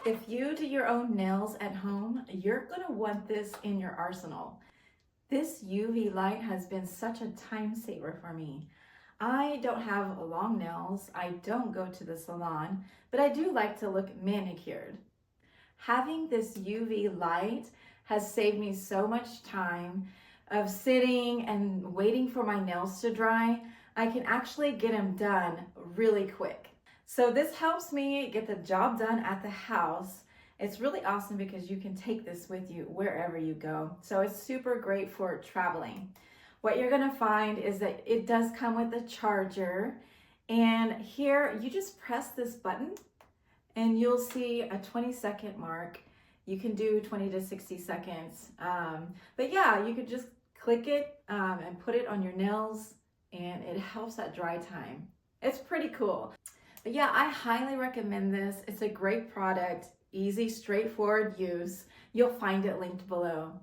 If you do your own nails at home, you're gonna want this in your arsenal. This UV light has been such a time saver for me. I don't have long nails, I don't go to the salon, but I do like to look manicured. Having this UV light has saved me so much time of sitting and waiting for my nails to dry. I can actually get them done really quick. So this helps me get the job done at the house. It's really awesome because you can take this with you wherever you go. So it's super great for traveling. What you're gonna find is that it does come with a charger, and here you just press this button and you'll see a 20-second mark. You can do 20 to 60 seconds. But yeah, you could just click it and put it on your nails, and it helps at dry time. It's pretty cool. But yeah, I highly recommend this. It's a great product, easy, straightforward use. You'll find it linked below.